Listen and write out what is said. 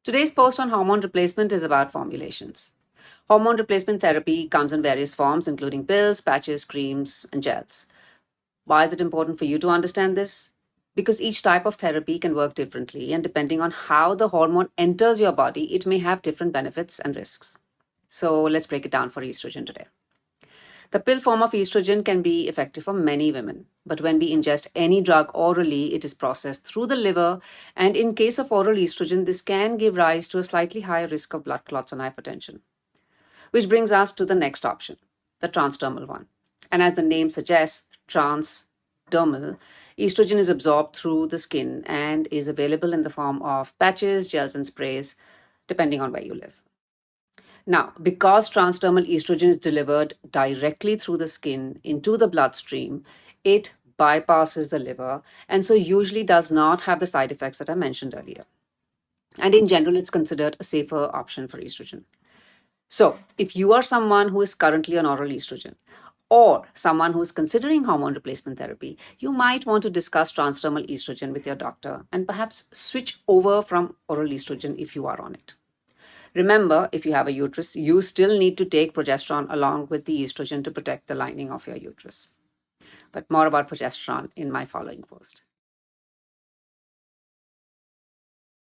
Today's post on hormone replacement is about formulations. Hormone replacement therapy comes in various forms, including pills, patches, creams, and gels. Why is it important for you to understand this? Because each type of therapy can work differently, and depending on how the hormone enters your body, it may have different benefits and risks. So let's break it down for estrogen today. The pill form of estrogen can be effective for many women, but when we ingest any drug orally, it is processed through the liver, and in case of oral estrogen, this can give rise to a slightly higher risk of blood clots and hypertension. Which brings us to the next option, the transdermal one. And as the name suggests, transdermal, estrogen is absorbed through the skin and is available in the form of patches, gels, and sprays, depending on where you live. Now, because transdermal estrogen is delivered directly through the skin into the bloodstream, it bypasses the liver and so usually does not have the side effects that I mentioned earlier. And in general, it's considered a safer option for estrogen. So, if you are someone who is currently on oral estrogen or someone who is considering hormone replacement therapy, you might want to discuss transdermal estrogen with your doctor and perhaps switch over from oral estrogen if you are on it. Remember, if you have a uterus, you still need to take progesterone along with the estrogen to protect the lining of your uterus. But more about progesterone in my following post.